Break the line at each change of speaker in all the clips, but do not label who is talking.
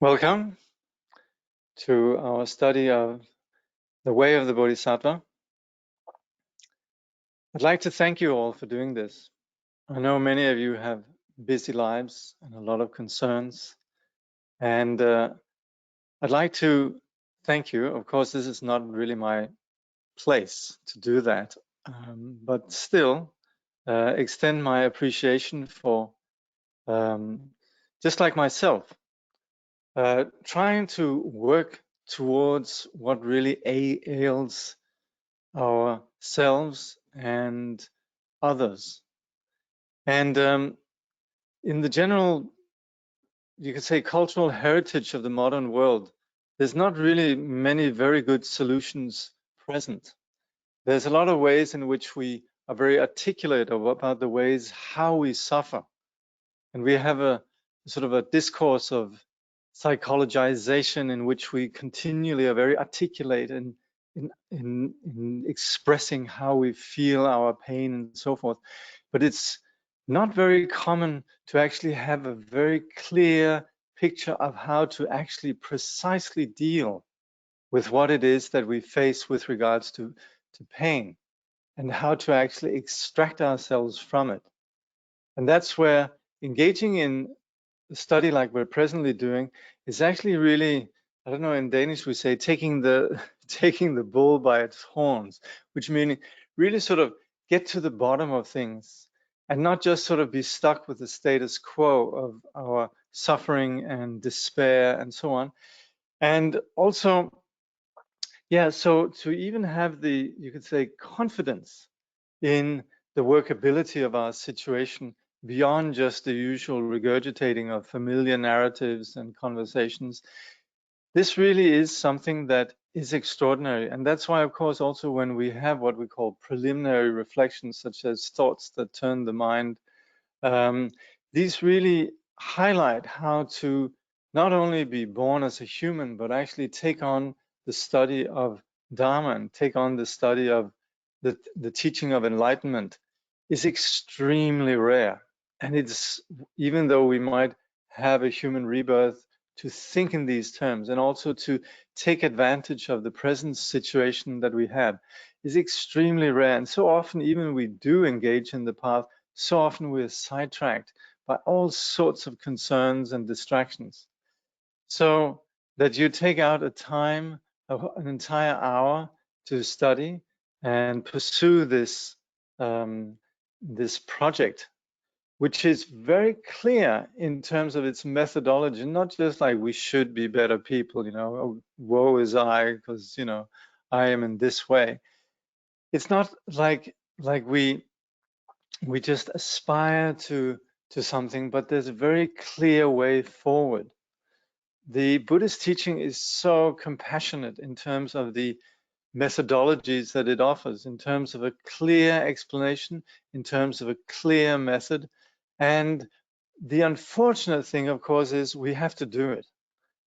Welcome to our study of the way of the Bodhisattva. I'd like to thank you all for doing this. I know many of you have busy lives and a lot of concerns, and I'd like to thank you. Of course, this is not really my place to do that, but still extend my appreciation for, just like myself, trying to work towards what really ails ourselves and others. And in the general, you could say, cultural heritage of the modern world, there's not really many very good solutions present. There's a lot of ways in which we are very articulate about the ways how we suffer. And we have a sort of a discourse of psychologization in which we continually are very articulate in expressing how we feel our pain and so forth. But it's not very common to actually have a very clear picture of how to actually precisely deal with what it is that we face with regards to pain, and how to actually extract ourselves from it. And that's where engaging in a study like we're presently doing is actually really, I don't know, in Danish we say taking the bull by its horns, which means really sort of get to the bottom of things and not just sort of be stuck with the status quo of our suffering and despair and so on. And also, yeah, so to even have the, you could say, confidence in the workability of our situation beyond just the usual regurgitating of familiar narratives and conversations. This really is something that is extraordinary. And that's why, of course, also when we have what we call preliminary reflections, such as thoughts that turn the mind, these really highlight how to not only be born as a human, but actually take on the study of Dharma and take on the study of the teaching of enlightenment is extremely rare. And it's, even though we might have a human rebirth, to think in these terms and also to take advantage of the present situation that we have is extremely rare. And so often, even we do engage in the path, so often we're sidetracked by all sorts of concerns and distractions. So that you take out a time, an entire hour to study and pursue this this project, which is very clear in terms of its methodology, not just like we should be better people, you know, oh, woe is I, because, you know, I am in this way. It's not like we just aspire to something, but there's a very clear way forward. The Buddhist teaching is so compassionate in terms of the methodologies that it offers, in terms of a clear explanation, in terms of a clear method. And the unfortunate thing, of course, is we have to do it.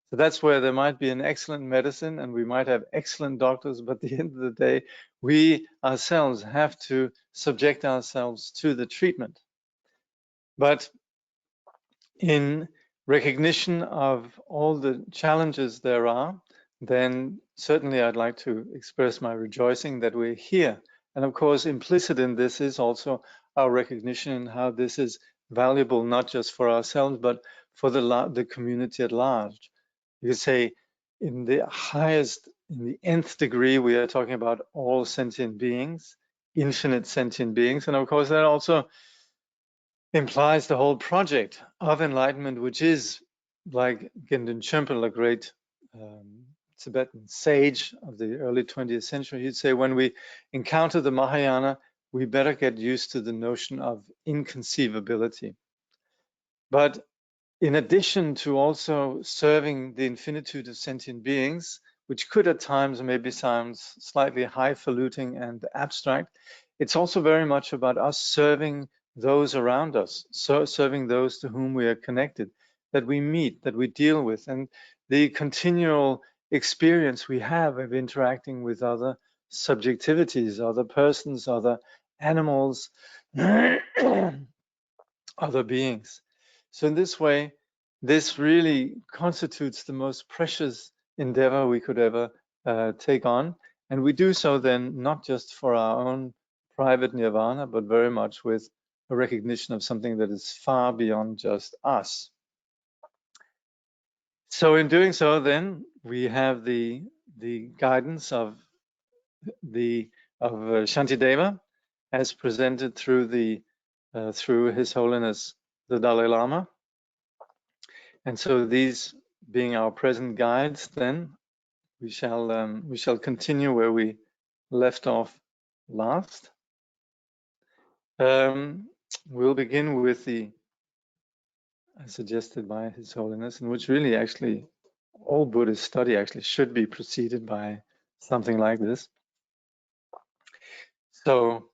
So that's where there might be an excellent medicine and we might have excellent doctors, but at the end of the day, we ourselves have to subject ourselves to the treatment. But in recognition of all the challenges there are, then certainly I'd like to express my rejoicing that we're here. And of course, implicit in this is also our recognition and how this is valuable, not just for ourselves, but for the community at large. You could say in the highest, in the nth degree, we are talking about all sentient beings, infinite sentient beings. And of course, that also implies the whole project of enlightenment, which is, like Gendun Chömpel, a great Tibetan sage of the early 20th century, he'd say, when we encounter the Mahayana, we better get used to the notion of inconceivability. But in addition to also serving the infinitude of sentient beings, which could at times maybe sound slightly highfalutin and abstract, it's also very much about us serving those around us, so serving those to whom we are connected, that we meet, that we deal with, and the continual experience we have of interacting with other subjectivities, other persons, other animals, other beings. So in this way, this really constitutes the most precious endeavor we could ever take on. And we do so then not just for our own private nirvana, but very much with a recognition of something that is far beyond just us. So in doing so, then we have the guidance of Shantideva, as presented through through His Holiness the Dalai Lama. And so these being our present guides, then we shall continue where we left off last. We'll begin with the suggested by His Holiness, in which really actually all Buddhist study actually should be preceded by something like this. So,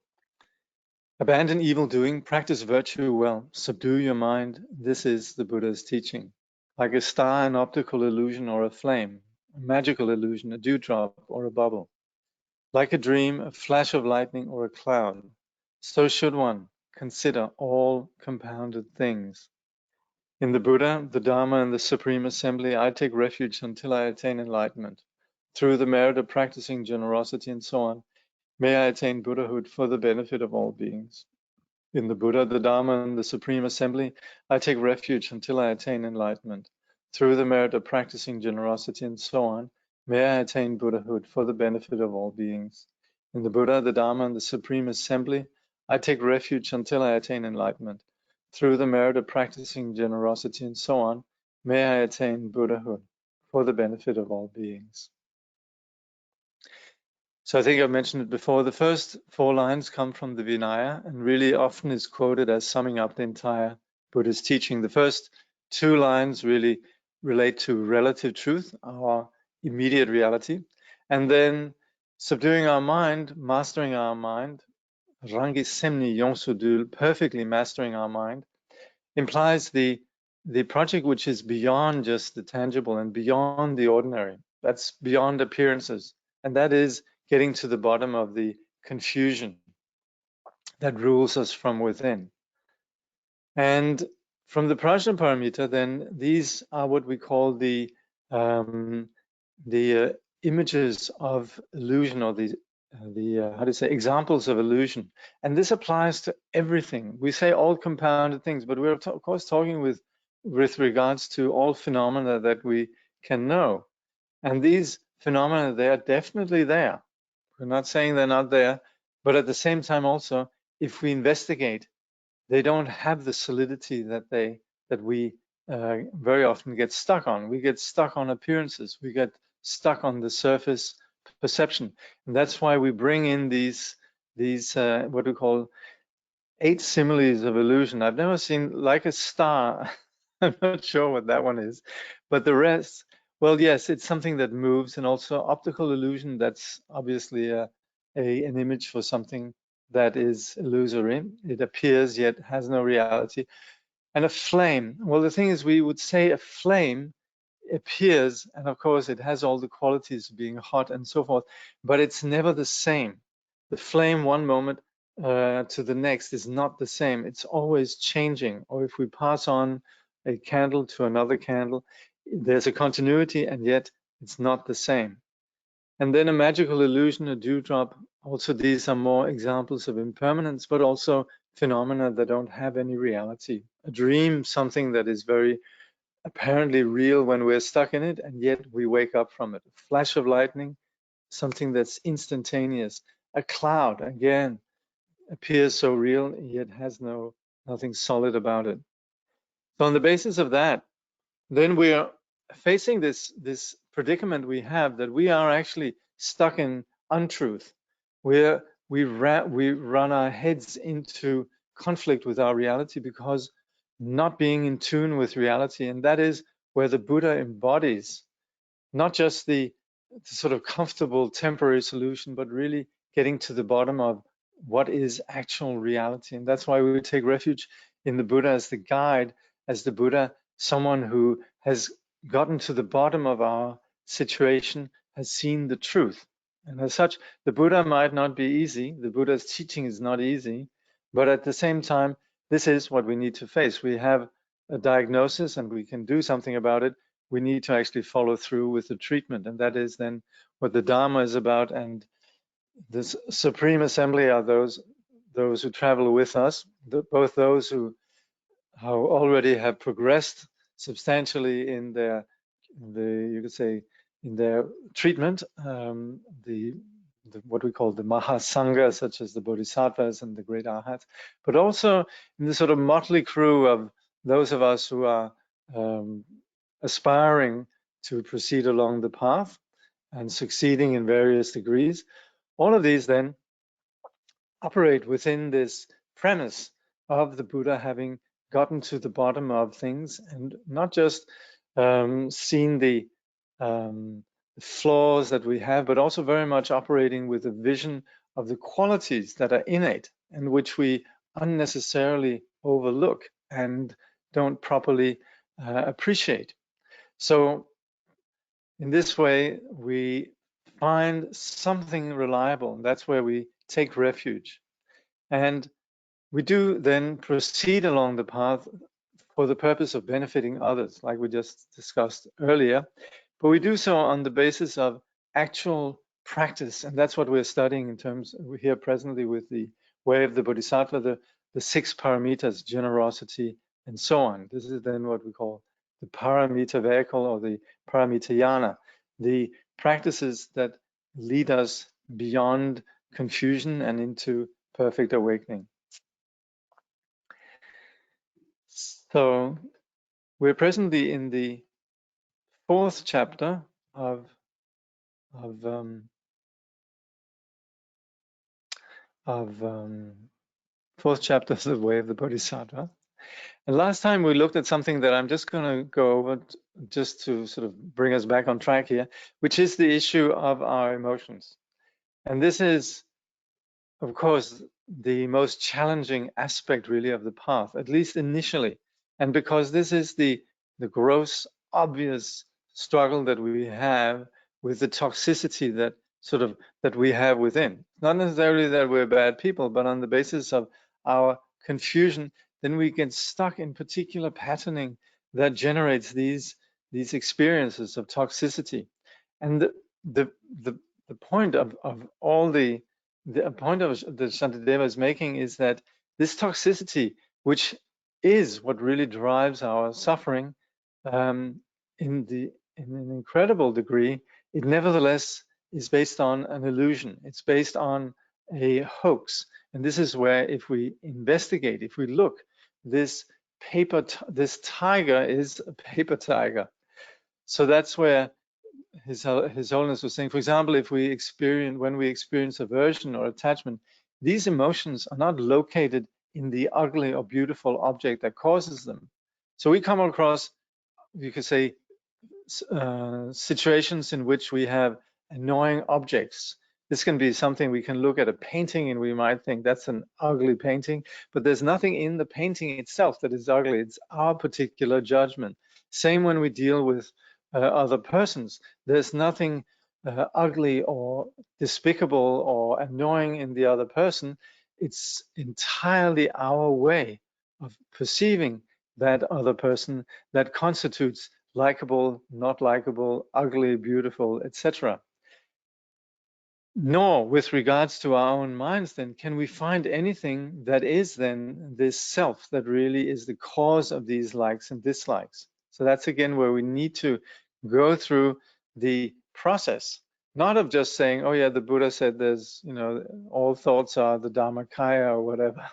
abandon evil doing, practice virtue well, subdue your mind. This is the Buddha's teaching. Like a star, an optical illusion, or a flame, a magical illusion, a dewdrop, or a bubble. Like a dream, a flash of lightning, or a cloud. So should one consider all compounded things. In the Buddha, the Dharma, and the Supreme Assembly, I take refuge until I attain enlightenment. Through the merit of practicing generosity and so on, may I attain Buddhahood for the benefit of all beings. In the Buddha, the Dharma, and the Supreme Assembly, I take refuge until I attain enlightenment. Through the merit of practicing generosity and so on, may I attain Buddhahood for the benefit of all beings. In the Buddha, the Dharma, and the Supreme Assembly, I take refuge until I attain enlightenment. Through the merit of practicing generosity and so on, may I attain Buddhahood for the benefit of all beings. So I think I've mentioned it before. The first 4 lines come from the Vinaya and really often is quoted as summing up the entire Buddhist teaching. The first 2 lines really relate to relative truth, our immediate reality, and then subduing our mind, mastering our mind, Rangi Semni Yongsudul, perfectly mastering our mind, implies the project which is beyond just the tangible and beyond the ordinary. That's beyond appearances, and that is getting to the bottom of the confusion that rules us from within. And from the Prajnaparamita, then these are what we call the images of illusion, or how to say, examples of illusion. And this applies to everything. We say all compounded things, but we're of course talking with regards to all phenomena that we can know. And these phenomena, they are definitely there. We're not saying they're not there, but at the same time also, if we investigate, they don't have the solidity that we very often get stuck on. We get stuck on appearances. We get stuck on the surface perception, and that's why we bring in these what we call 8 similes of illusion. I've never seen like a star. I'm not sure what that one is, but the rest, well, yes, it's something that moves, and also optical illusion. That's obviously an image for something that is illusory. It appears yet has no reality. And a flame, well, the thing is, we would say a flame appears, and of course it has all the qualities of being hot and so forth, but it's never the same. The flame one moment to the next is not the same. It's always changing. Or if we pass on a candle to another candle, there's a continuity, and yet it's not the same. And then a magical illusion, a dewdrop, also these are more examples of impermanence, but also phenomena that don't have any reality. A dream, something that is very apparently real when we're stuck in it, and yet we wake up from it. A flash of lightning, something that's instantaneous. A cloud, again, appears so real, yet has nothing solid about it. So on the basis of that, then we are facing this predicament we have, that we are actually stuck in untruth. We run our heads into conflict with our reality because not being in tune with reality, and that is where the Buddha embodies not just the sort of comfortable temporary solution, but really getting to the bottom of what is actual reality. And that's why we would take refuge in the Buddha as the guide, as the Buddha, someone who has gotten to the bottom of our situation, has seen the truth. And as such, the Buddha might not be easy. The Buddha's teaching is not easy, but at the same time, this is what we need to face. We have a diagnosis and we can do something about it, we need to actually follow through with the treatment. And that is then what the Dharma is about. And this Supreme Assembly are those who travel with us, both those who already have progressed substantially in their, you could say, in their treatment, what we call the Mahasangha, such as the Bodhisattvas and the great Arhats, but also in the sort of motley crew of those of us who are aspiring to proceed along the path and succeeding in various degrees. All of these then operate within this premise of the Buddha having gotten to the bottom of things and not just seen the flaws that we have, but also very much operating with a vision of the qualities that are innate and which we unnecessarily overlook and don't properly appreciate. So in this way, we find something reliable. That's where we take refuge. And we do then proceed along the path for the purpose of benefiting others, like we just discussed earlier. But we do so on the basis of actual practice. And that's what we're studying in terms here presently with the way of the Bodhisattva, the 6 paramitas, generosity, and so on. This is then what we call the paramita vehicle or the paramitayana, the practices that lead us beyond confusion and into perfect awakening. So we're presently in the 4th chapter of fourth chapter of the Way of the Bodhisattva. And last time we looked at something that I'm just going to go over just to sort of bring us back on track here, which is the issue of our emotions. And this is, of course, the most challenging aspect really of the path, at least initially. And because this is the gross, obvious struggle that we have with the toxicity that we have within. Not necessarily that we're bad people, but on the basis of our confusion, then we get stuck in particular patterning that generates these experiences of toxicity. And the point of all the point of the Shantideva is making is that this toxicity, which is what really drives our suffering in an incredible degree, it nevertheless is based on an illusion. It's based on a hoax. And this is where, if we investigate, if we look, this tiger is a paper tiger. So that's where His Holiness was saying, for example, when we experience aversion or attachment, these emotions are not located in the ugly or beautiful object that causes them. So we come across, you could say, situations in which we have annoying objects. This can be something we can look at a painting and we might think that's an ugly painting, but there's nothing in the painting itself that is ugly. It's our particular judgment. Same when we deal with other persons. There's nothing ugly or despicable or annoying in the other person. It's entirely our way of perceiving that other person that constitutes likable, not likable, ugly, beautiful, etc. Nor with regards to our own minds then can we find anything that is then this self that really is the cause of these likes and dislikes. So that's again where we need to go through the process, not of just saying, oh yeah, the Buddha said there's, all thoughts are the Dharmakaya or whatever.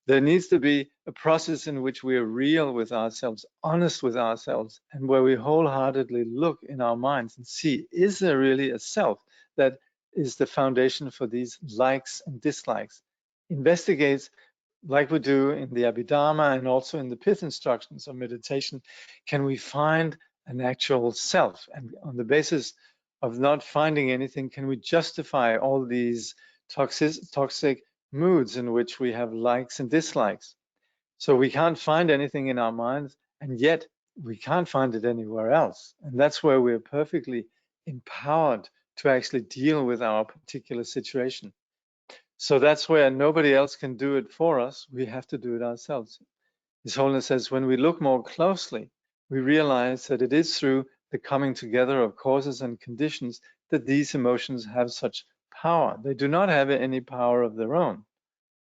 There needs to be a process in which we are real with ourselves, honest with ourselves, and where we wholeheartedly look in our minds and see, is there really a self that is the foundation for these likes and dislikes? Investigate, like we do in the Abhidharma and also in the pith instructions of meditation, can we find an actual self? And on the basis of not finding anything, can we justify all these toxic moods in which we have likes and dislikes? So we can't find anything in our minds, and yet we can't find it anywhere else. And that's where we're perfectly empowered to actually deal with our particular situation. So that's where nobody else can do it for us. We have to do it ourselves. His Holiness says, when we look more closely, we realize that it is through the coming together of causes and conditions that these emotions have such power. They do not have any power of their own.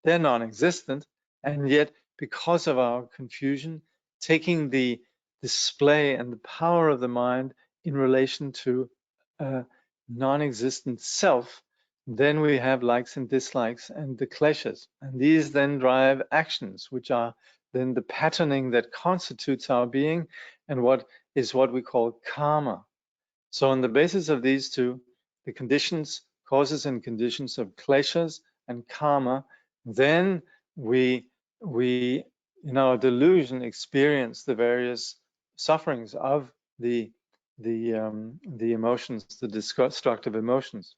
They're non-existent, and yet because of our confusion, taking the display and the power of the mind in relation to a non-existent self, then we have likes and dislikes and the kleshas, and these then drive actions, which are then the patterning that constitutes our being, and what we call karma. So on the basis of these two, the conditions, causes and conditions of kleshas and karma, then we in our delusion experience the various sufferings of the emotions, the destructive emotions.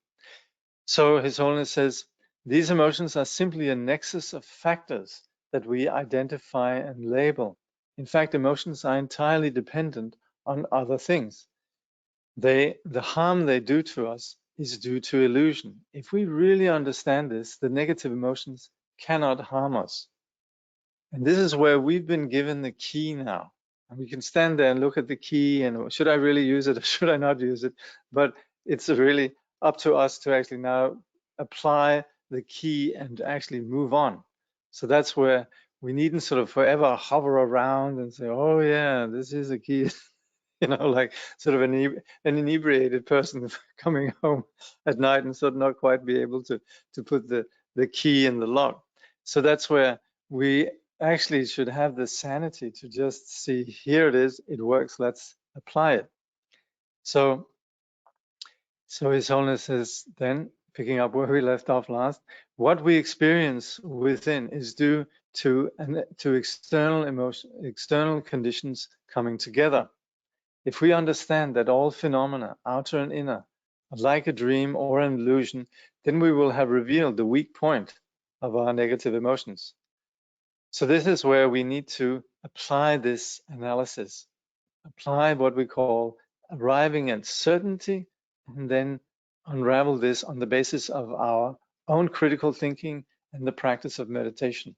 So His Holiness says, these emotions are simply a nexus of factors that we identify and label. In fact, emotions are entirely dependent on other things. The harm they do to us is due to illusion. If we really understand this, the negative emotions cannot harm us. And this is where we've been given the key now. And we can stand there and look at the key and should I really use it or should I not use it? But it's really up to us to actually now apply the key and actually move on. So that's where we needn't sort of forever hover around and say, oh yeah, this is a key. Like sort of an inebriated person coming home at night and sort of not quite be able to put the key in the lock. So that's where we actually should have the sanity to just see, here it is, it works, let's apply it. So His Holiness is then picking up where we left off last. What we experience within is due to external conditions coming together. If we understand that all phenomena, outer and inner, are like a dream or an illusion, then we will have revealed the weak point of our negative emotions. So this is where we need to apply this analysis, apply what we call arriving at certainty, and then unravel this on the basis of our own critical thinking and the practice of meditation.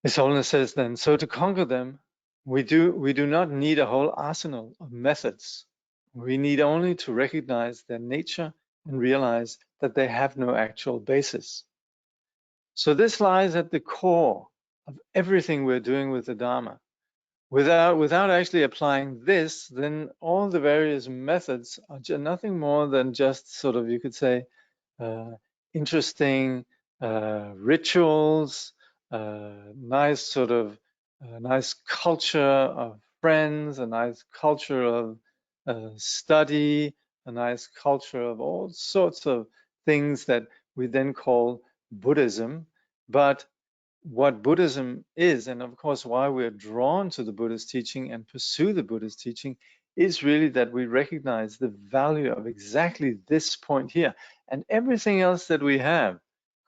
His Holiness says then, so to conquer them, we do not need a whole arsenal of methods. We need only to recognize their nature and realize that they have no actual basis. So this lies at the core of everything we're doing with the Dharma. Without actually applying this, then all the various methods are nothing more than just sort of, you could say, interesting rituals, nice sort of nice culture of friends, a nice culture of study, a nice culture of all sorts of things that we then call Buddhism. But what Buddhism is, and of course why we're drawn to the Buddhist teaching and pursue the Buddhist teaching, is really that we recognize the value of exactly this point here. And everything else that we have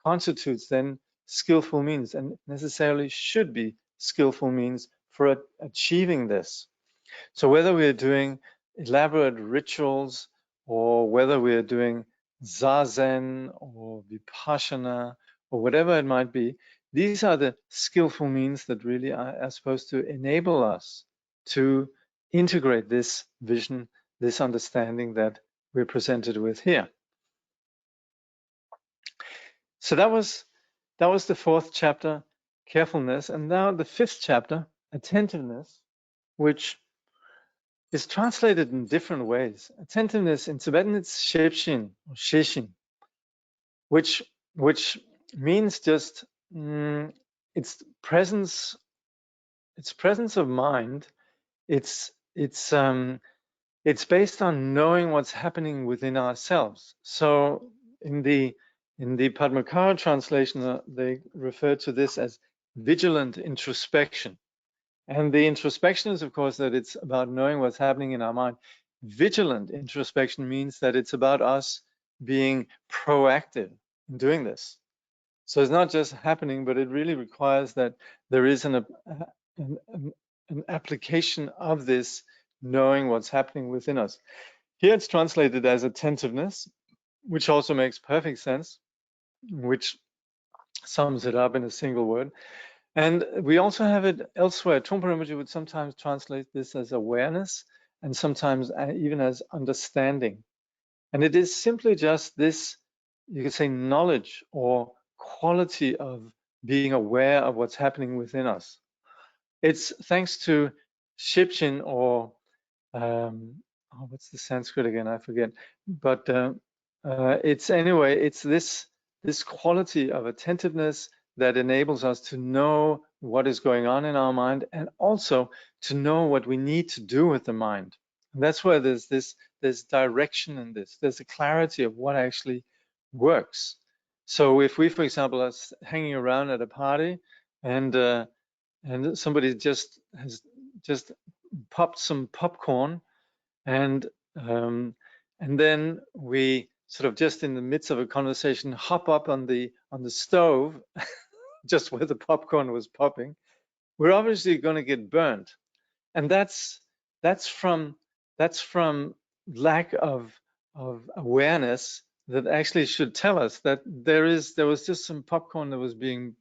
constitutes then skillful means, and necessarily should be skillful means for achieving this. So whether we're doing elaborate rituals, or whether we're doing zazen or vipassana, or whatever it might be, these are the skillful means that really are supposed to enable us to integrate this vision, this understanding that we're presented with here. So that was the fourth chapter, carefulness, and now the fifth chapter, attentiveness, which is translated in different ways. Attentiveness in Tibetan, it's shepshin or sheshin, which means just it's presence of mind. It's based on knowing what's happening within ourselves. So in the Padmakara translation, they refer to this as vigilant introspection. And the introspection is, of course, that it's about knowing what's happening in our mind. Vigilant introspection means that it's about us being proactive in doing this. So it's not just happening, but it really requires that there is an application of this knowing what's happening within us. Here it's translated as attentiveness, which also makes perfect sense, which sums it up in a single word. And we also have it elsewhere. Trungpa Rinpoche would sometimes translate this as awareness and sometimes even as understanding. And it is simply just this, you could say, knowledge or quality of being aware of what's happening within us. It's thanks to Shibshin, or what's the Sanskrit again? I forget. But it's anyway, it's this quality of attentiveness that enables us to know what is going on in our mind, and also to know what we need to do with the mind. And that's where there's direction in this. There's a clarity of what actually works. So if we, for example, are hanging around at a party and somebody has just popped some popcorn, and then we sort of just in the midst of a conversation hop up on the stove just where the popcorn was popping, we're obviously going to get burnt. And that's from lack of awareness that actually should tell us that there was just some popcorn that was being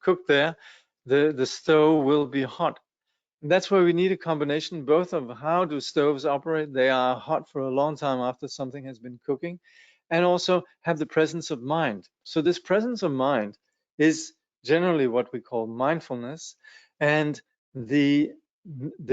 cooked there. The stove will be hot. And that's where we need a combination both of how do stoves operate. They are hot for a long time after something has been cooking, and also have the presence of mind. So this presence of mind is generally what we call mindfulness, and the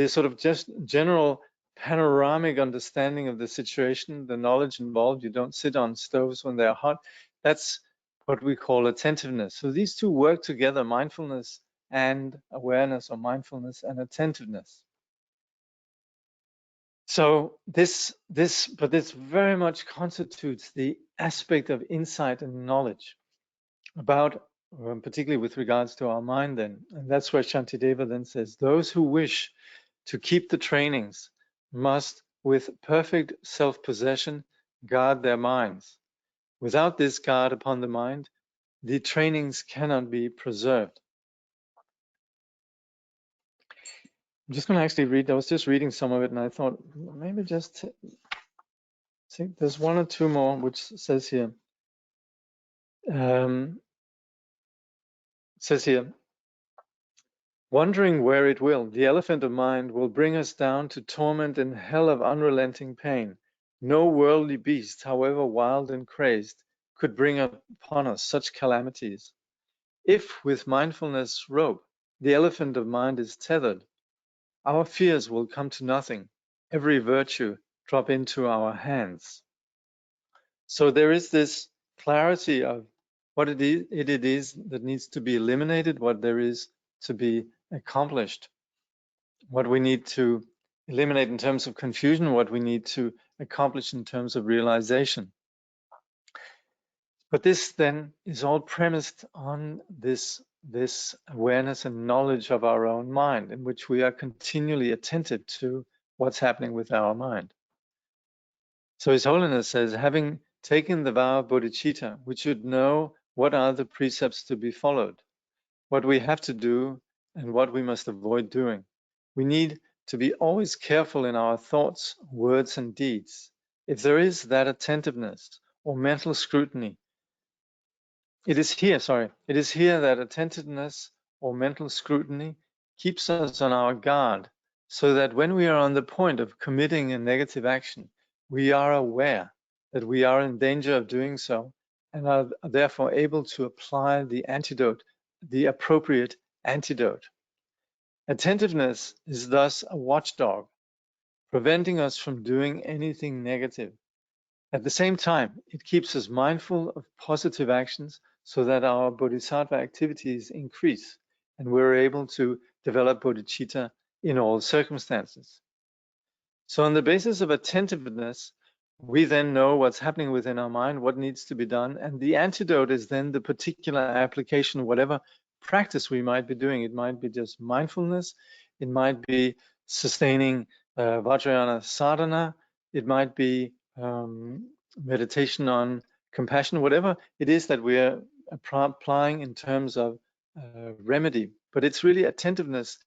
sort of just general panoramic understanding of the situation, the knowledge involved. You don't sit on stoves when they're hot. That's what we call attentiveness. So these two work together, mindfulness and awareness, or mindfulness and attentiveness. So this very much constitutes the aspect of insight and knowledge about, particularly with regards to our mind then. And that's where Shantideva then says, those who wish to keep the trainings must, with perfect self-possession, guard their minds. Without this guard upon the mind, the trainings cannot be preserved. I'm just going to actually read, I was just reading some of it and I thought maybe just see, there's one or two more which says here. Wandering where it will, the elephant of mind will bring us down to torment and hell of unrelenting pain. No worldly beast, however wild and crazed, could bring upon us such calamities. If with mindfulness rope, the elephant of mind is tethered, our fears will come to nothing, every virtue drop into our hands. So there is this clarity of what it is that needs to be eliminated, what there is to be accomplished, what we need to eliminate in terms of confusion, what we need to accomplish in terms of realization. But this then is all premised on this awareness and knowledge of our own mind, in which we are continually attentive to what's happening with our mind. So His Holiness says, having taken the vow of bodhicitta, we should know what are the precepts to be followed, what we have to do, and what we must avoid doing. We need to be always careful in our thoughts, words, and deeds. If there is that attentiveness or mental scrutiny, it is here that attentiveness or mental scrutiny keeps us on our guard, so that when we are on the point of committing a negative action, we are aware that we are in danger of doing so, and are therefore able to apply the antidote, the appropriate antidote. Attentiveness is thus a watchdog, preventing us from doing anything negative. At the same time, it keeps us mindful of positive actions so that our bodhisattva activities increase and we're able to develop bodhicitta in all circumstances. So on the basis of attentiveness, we then know what's happening within our mind, what needs to be done, and the antidote is then the particular application of whatever practice we might be doing. It might be just mindfulness, it might be sustaining Vajrayana sadhana, it might be meditation on compassion, whatever it is that we're applying in terms of remedy. But it's really attentiveness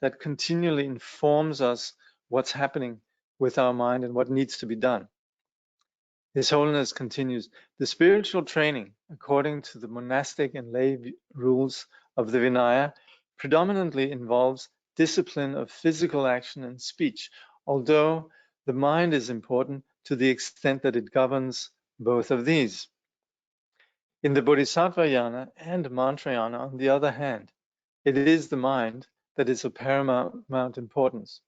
that continually informs us what's happening with our mind and what needs to be done. His Holiness continues, the spiritual training, according to the monastic and lay rules of the Vinaya predominantly involves discipline of physical action and speech, although the mind is important to the extent that it governs both of these. In the Bodhisattva yana and Mantrayana, on the other hand, it is the mind that is of paramount importance.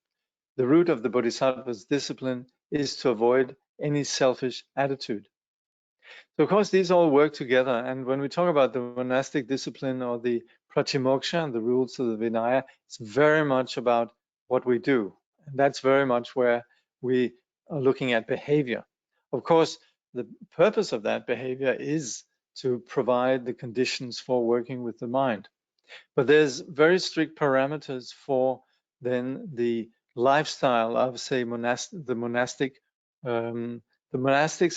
The root of the Bodhisattva's discipline is to avoid any selfish attitude. So of course, these all work together. And when we talk about the monastic discipline or the pratimoksha and the rules of the Vinaya, it's very much about what we do. And that's very much where we are looking at behavior. Of course, the purpose of that behavior is to provide the conditions for working with the mind. But there's very strict parameters for then the lifestyle of, say, the monastics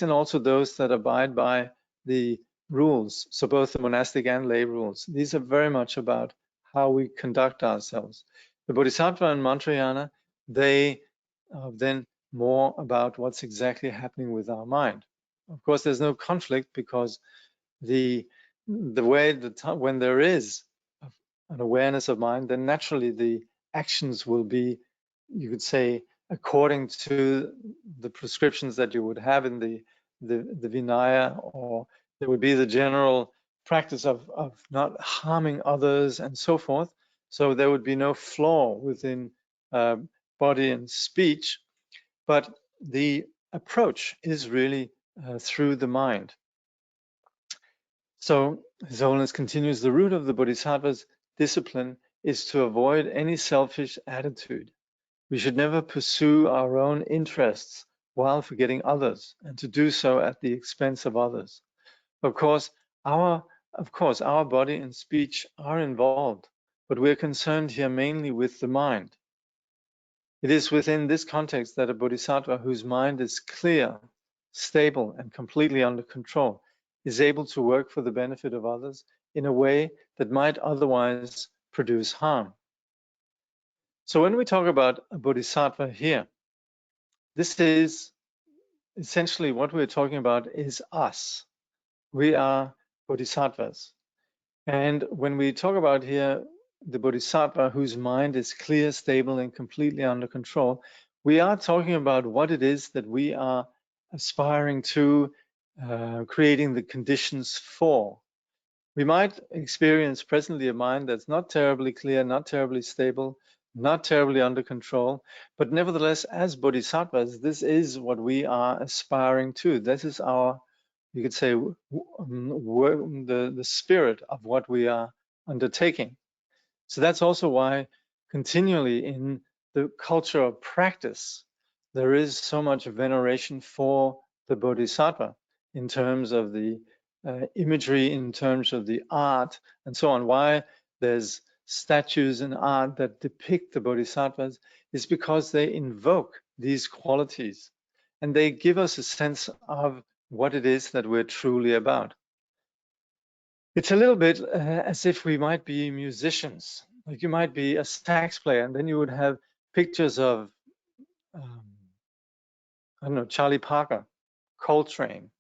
and also those that abide by the rules. So both the monastic and lay rules. These are very much about how we conduct ourselves. The Bodhisattva and Mantrayana, they are then more about what's exactly happening with our mind. Of course, there's no conflict because the way that when there is an awareness of mind, then naturally the actions will be, you could say, according to the prescriptions that you would have in the Vinaya, or there would be the general practice of not harming others and so forth. So there would be no flaw within body and speech, but the approach is really through the mind. So His Holiness continues, the root of the Bodhisattva's discipline is to avoid any selfish attitude. We should never pursue our own interests while forgetting others, and to do so at the expense of others. Of course, our body and speech are involved, but we're concerned here mainly with the mind. It is within this context that a Bodhisattva whose mind is clear, stable, and completely under control is able to work for the benefit of others in a way that might otherwise produce harm. So when we talk about a Bodhisattva here, this is essentially what we're talking about is us. We are Bodhisattvas. And when we talk about here the Bodhisattva whose mind is clear, stable, and completely under control, we are talking about what it is that we are aspiring to, creating the conditions for. We might experience presently a mind that's not terribly clear, not terribly stable, not terribly under control, but nevertheless, as Bodhisattvas, this is what we are aspiring to. This is our, you could say, the spirit of what we are undertaking. So that's also why continually in the culture of practice, there is so much veneration for the Bodhisattva in terms of the imagery, in terms of the art, and so on. Why there's statues and art that depict the Bodhisattvas is because they invoke these qualities and they give us a sense of what it is that we're truly about. It's a little bit as if we might be musicians. Like you might be a sax player, and then you would have pictures of, I don't know, Charlie Parker, Coltrane,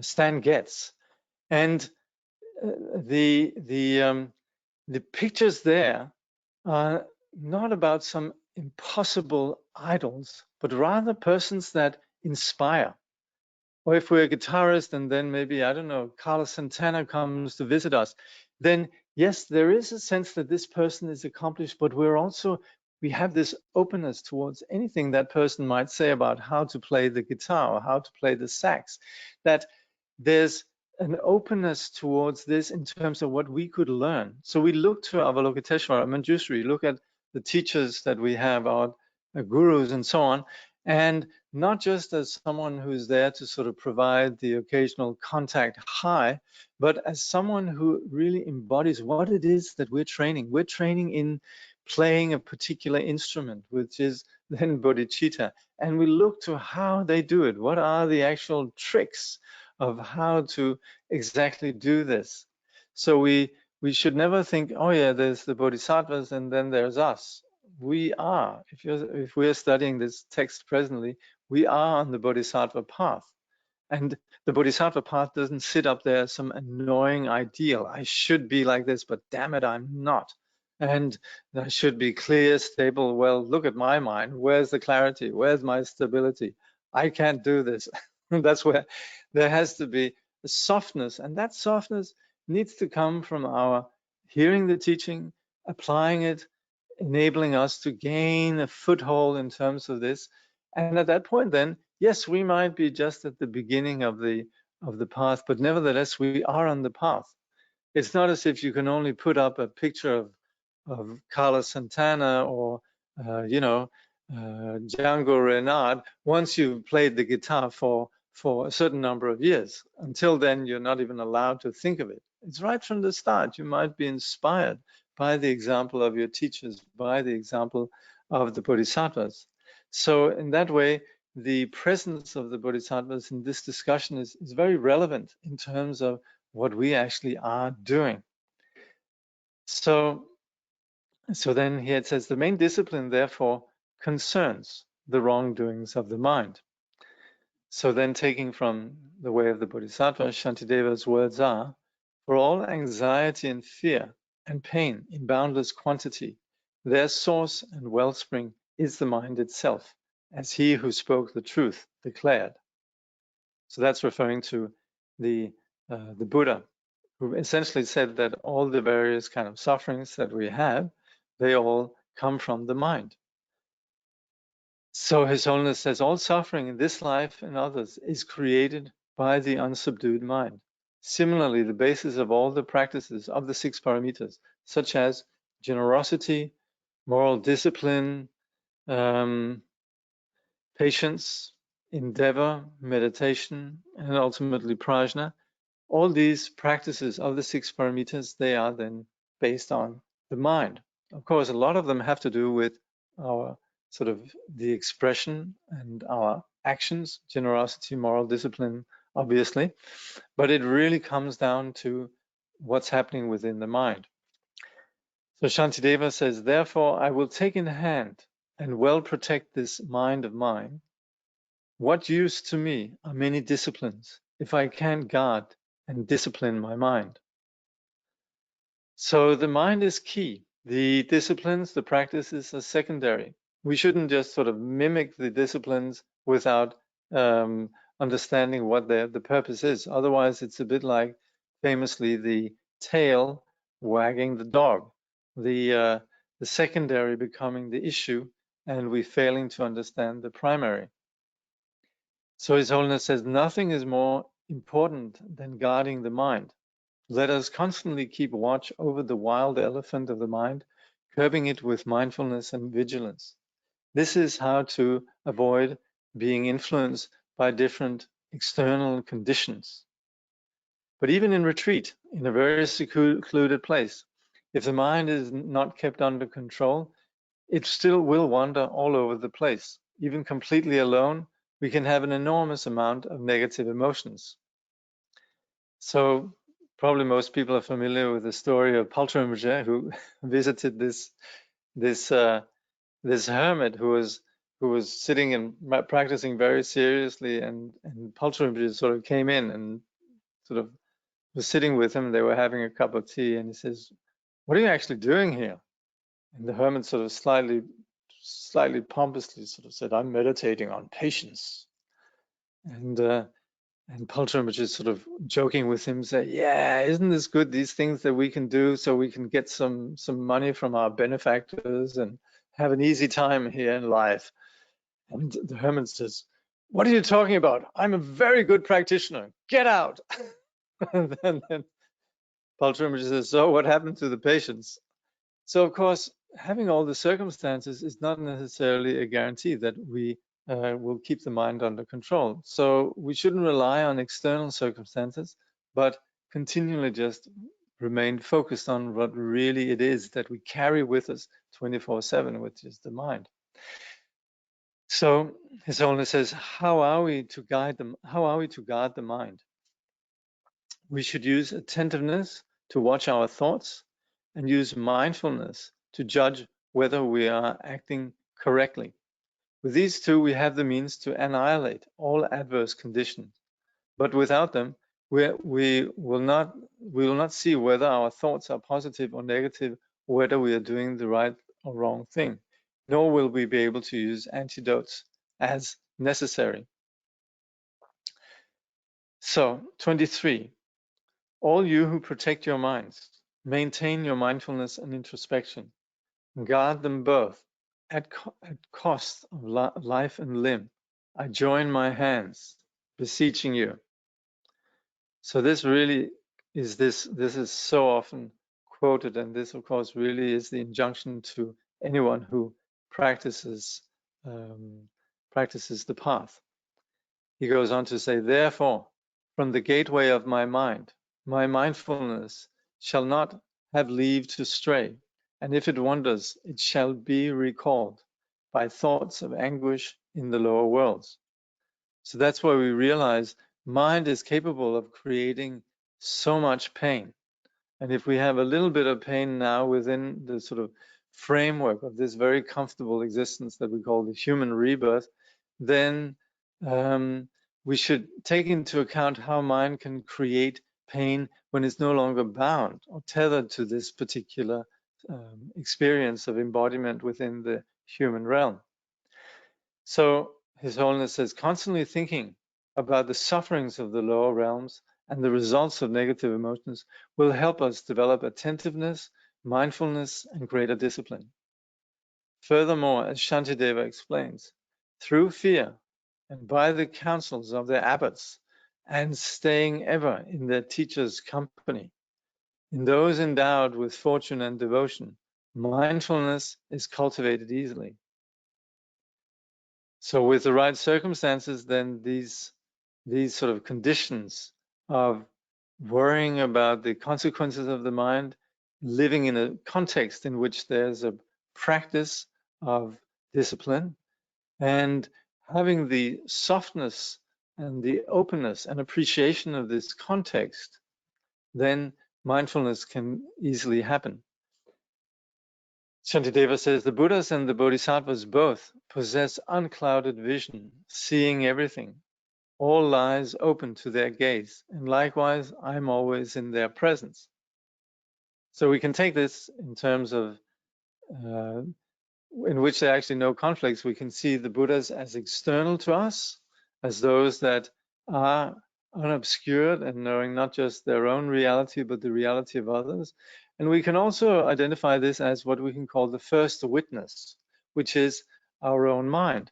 Stan Getz, and the pictures there are not about some impossible idols, but rather persons that inspire. Or if we're a guitarist and then maybe, I don't know, Carlos Santana comes to visit us, then yes, there is a sense that this person is accomplished, but we have this openness towards anything that person might say about how to play the guitar or how to play the sax, that there's an openness towards this in terms of what we could learn. So we look to Avalokiteshvara, Manjushri, look at the teachers that we have, our gurus and so on, and not just as someone who's there to sort of provide the occasional contact high, but as someone who really embodies what it is that we're training. We're training in playing a particular instrument, which is then bodhicitta. And we look to how they do it. What are the actual tricks of how to exactly do this? So we should never think, oh yeah, there's the bodhisattvas and then there's us. We are, if we're studying this text presently, we are on the bodhisattva path. And The Bodhisattva path doesn't sit up there as some annoying ideal. I should be like this, but damn it, I'm not. And I should be clear, stable. Well, look at my mind. Where's the clarity? Where's my stability? I can't do this. That's where there has to be a softness. And that softness needs to come from our hearing the teaching, applying it, enabling us to gain a foothold in terms of this. And at that point, then, yes, we might be just at the beginning of the path, but nevertheless, we are on the path. It's not as if you can only put up a picture of Carlos Santana or Django Reinhardt once you've played the guitar for a certain number of years. Until then, you're not even allowed to think of it. It's right from the start. You might be inspired by the example of your teachers, by the example of the Bodhisattvas. So in that way, the presence of the Bodhisattvas in this discussion is very relevant in terms of what we actually are doing. So then here it says, the main discipline, therefore, concerns the wrongdoings of the mind. So then taking from the way of the Bodhisattva, Shantideva's words are, for all anxiety and fear and pain in boundless quantity, their source and wellspring is the mind itself, as he who spoke the truth declared. So that's referring to the Buddha, who essentially said that all the various kind of sufferings that we have, they all come from the mind. So His Holiness says all suffering in this life and others is created by the unsubdued mind. Similarly, the basis of all the practices of the 6 paramitas, such as generosity, moral discipline, patience, endeavor, meditation, and ultimately prajna, all these practices of the 6 paramitas, they are then based on the mind. Of course, a lot of them have to do with our sort of the expression and our actions, generosity, moral discipline, obviously, but it really comes down to what's happening within the mind. So Shantideva says, therefore, I will take in hand and well protect this mind of mine. What use to me are many disciplines if I can't guard and discipline my mind? So the mind is key. The disciplines, the practices are secondary. We shouldn't just sort of mimic the disciplines without understanding what the purpose is. Otherwise, it's a bit like famously the tail wagging the dog, the secondary becoming the issue, and we failing to understand the primary. So His Holiness says, nothing is more important than guarding the mind. Let us constantly keep watch over the wild elephant of the mind, curbing it with mindfulness and vigilance. This is how to avoid being influenced by different external conditions. But even in retreat, in a very secluded place, if the mind is not kept under control, it still will wander all over the place. Even completely alone, we can have an enormous amount of negative emotions. So probably most people are familiar with the story of Paltrimurje, who visited this hermit who was sitting and practicing very seriously, and Paltrimurje sort of came in and sort of was sitting with him. They were having a cup of tea, and he says, "What are you actually doing here?" And the hermit sort of slightly pompously sort of said, "I'm meditating on patience." And Paltrimurje is sort of joking with him, say, "Yeah, isn't this good? These things that we can do so we can get some money from our benefactors and have an easy time here in life." And the hermit says, "What are you talking about? I'm a very good practitioner. Get out." And then Paltrimurje says, "So what happened to the patience?" So of course, having all the circumstances is not necessarily a guarantee that we will keep the mind under control. So we shouldn't rely on external circumstances, but continually just remain focused on what really it is that we carry with us 24/7, which is the mind. So His Holiness says, how are we to guide them? How are we to guard the mind? We should use attentiveness to watch our thoughts and use mindfulness to judge whether we are acting correctly. With these two, we have the means to annihilate all adverse conditions. But without them, we will not see whether our thoughts are positive or negative, whether we are doing the right or wrong thing, nor will we be able to use antidotes as necessary. So, 23. All you who protect your minds, maintain your mindfulness and introspection, guard them both at cost of life and limb. I join my hands, beseeching you. So this really is this is so often quoted, and this of course really is the injunction to anyone who practices practices the path. He goes on to say, therefore, from the gateway of my mind, my mindfulness shall not have leave to stray, and if it wanders, it shall be recalled by thoughts of anguish in the lower worlds. So that's why we realize mind is capable of creating so much pain. And if we have a little bit of pain now within the sort of framework of this very comfortable existence that we call the human rebirth, then we should take into account how mind can create pain when it's no longer bound or tethered to this particular experience of embodiment within the human realm. So His Holiness says, constantly thinking about the sufferings of the lower realms and the results of negative emotions will help us develop attentiveness, mindfulness, and greater discipline. Furthermore, as Shantideva explains, through fear and by the counsels of their abbots and staying ever in their teachers' company, in those endowed with fortune and devotion, mindfulness is cultivated easily. So with the right circumstances, then these sort of conditions of worrying about the consequences of the mind, living in a context in which there's a practice of discipline, and having the softness and the openness and appreciation of this context, then mindfulness can easily happen. Shantideva says, the Buddhas and the Bodhisattvas both possess unclouded vision, seeing everything. All lies open to their gaze, and likewise, I'm always in their presence. So we can take this in terms of in which there are actually no conflicts. We can see the Buddhas as external to us, as those that are unobscured and knowing not just their own reality, but the reality of others. And we can also identify this as what we can call the first witness, which is our own mind,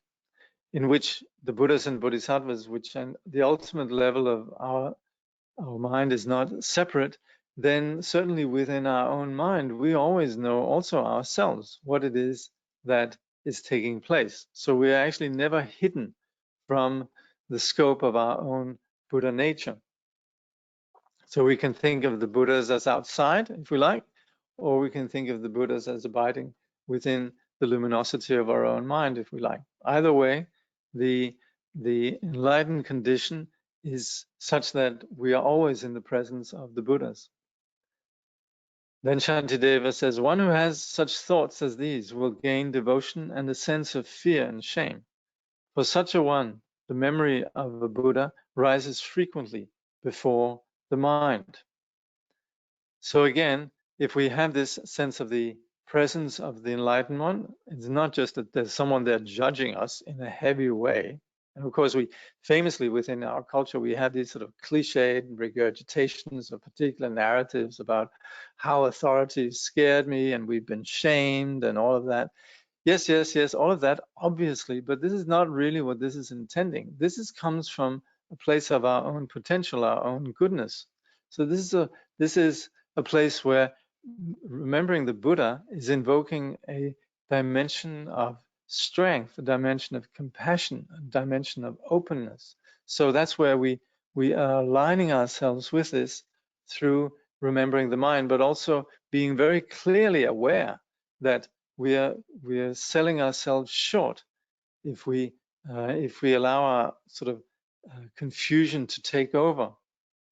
in which the Buddhas and Bodhisattvas, which and the ultimate level of our mind is not separate, then certainly within our own mind, we always know also ourselves what it is that is taking place. So we are actually never hidden from the scope of our own Buddha nature. So we can think of the Buddhas as outside, if we like, or we can think of the Buddhas as abiding within the luminosity of our own mind, if we like. Either way, the enlightened condition is such that we are always in the presence of the Buddhas. Then Shantideva says, one who has such thoughts as these will gain devotion and a sense of fear and shame. For such a one, the memory of a Buddha rises frequently before the mind. So again, if we have this sense of the presence of the enlightened one, it's not just that there's someone there judging us in a heavy way. And of course, we famously within our culture, we have these sort of cliched regurgitations of particular narratives about how authority scared me and we've been shamed and all of that. Yes, yes, yes, all of that, obviously, but this is not really what this is intending. This comes from a place of our own potential, our own goodness. So this is a place where remembering the Buddha is invoking a dimension of strength, a dimension of compassion, a dimension of openness. So that's where we are aligning ourselves with this through remembering the mind, but also being very clearly aware that we are selling ourselves short if we allow our sort of confusion to take over.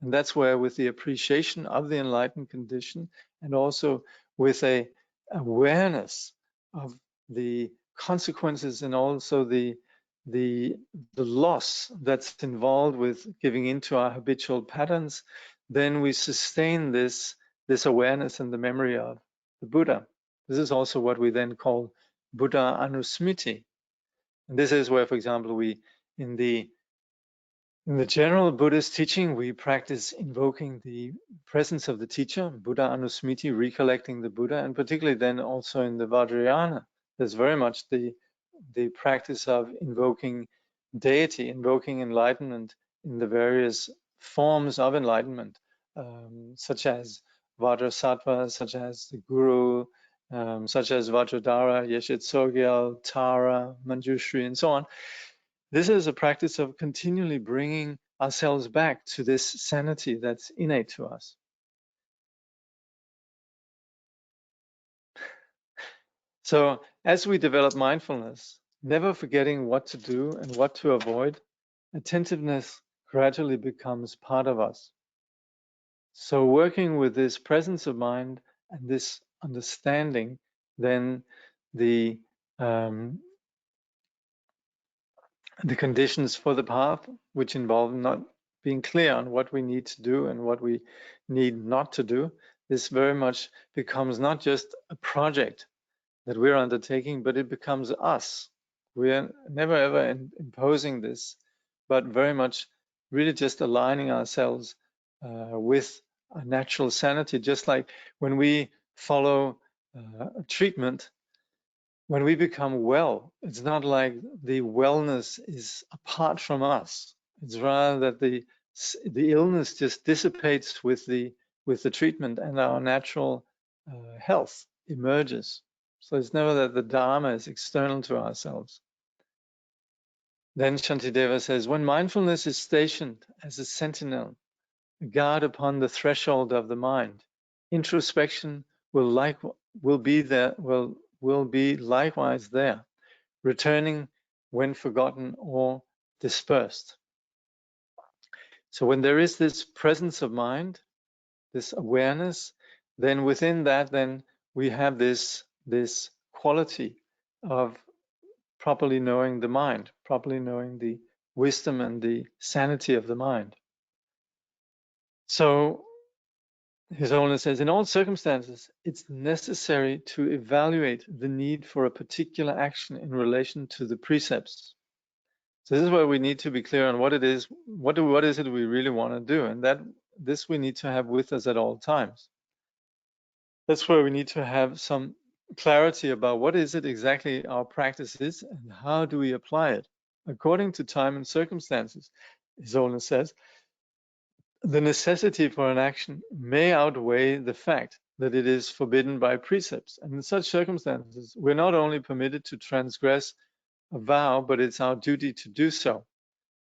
And that's where, with the appreciation of the enlightened condition and also with a awareness of the consequences and also the the loss that's involved with giving into our habitual patterns, then we sustain this awareness and the memory of the Buddha. This is also what we then call Buddha Anusmriti. And this is where, for example, we in the general Buddhist teaching, we practice invoking the presence of the teacher, Buddha Anusmriti, recollecting the Buddha, and particularly then also in the Vajrayana, there's very much the practice of invoking deity, invoking enlightenment in the various forms of enlightenment, such as Bodhisattva, such as the Guru, such as Vajradhara, Yeshe Tsogyal, Tara, Manjushri, and so on. This is a practice of continually bringing ourselves back to this sanity that's innate to us. So as we develop mindfulness, never forgetting what to do and what to avoid, attentiveness gradually becomes part of us. So working with this presence of mind and this understanding, then the conditions for the path, which involve not being clear on what we need to do and what we need not to do, this very much becomes not just a project that we're undertaking, but it becomes us. We're never ever imposing this, but very much really just aligning ourselves with a natural sanity, just like when we follow a treatment. When we become well, it's not like the wellness is apart from us. It's rather that the illness just dissipates with the treatment, and our natural health emerges. So it's never that the Dharma is external to ourselves. Then Shantideva says, when mindfulness is stationed as a sentinel, a guard upon the threshold of the mind, introspection will be likewise there, returning when forgotten or dispersed. So when there is this presence of mind, this awareness, then within that, then we have this quality of properly knowing the mind, properly knowing the wisdom and the sanity of the mind. So His Holiness says, in all circumstances, it's necessary to evaluate the need for a particular action in relation to the precepts. So this is where we need to be clear on what it is, what is it we really want to do, and that this we need to have with us at all times. That's where we need to have some clarity about what is it exactly our practice is and how do we apply it according to time and circumstances. His Holiness says, the necessity for an action may outweigh the fact that it is forbidden by precepts. And in such circumstances, we're not only permitted to transgress a vow, but it's our duty to do so.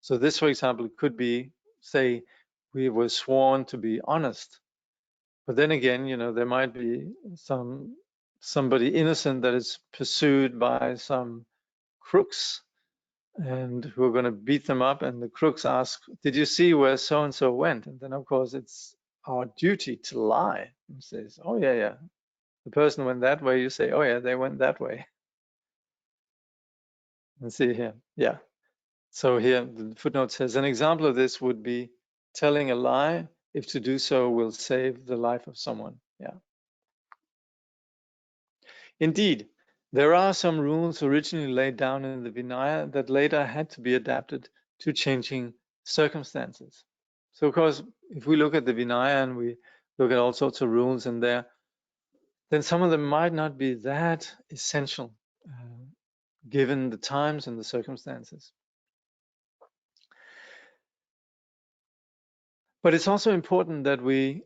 So this, for example, could be, say, we were sworn to be honest. But then again, there might be somebody innocent that is pursued by some crooks and who are going to beat them up, and the crooks ask, did you see where so-and-so went? And then, of course, it's our duty to lie and says, oh, yeah, the person went that way. You say, oh, yeah, they went that way. And see here, yeah. So here, the footnote says, an example of this would be telling a lie if to do so will save the life of someone. Yeah. Indeed, there are some rules originally laid down in the Vinaya that later had to be adapted to changing circumstances. So, of course, if we look at the Vinaya and we look at all sorts of rules in there, then some of them might not be that essential given the times and the circumstances. But it's also important that we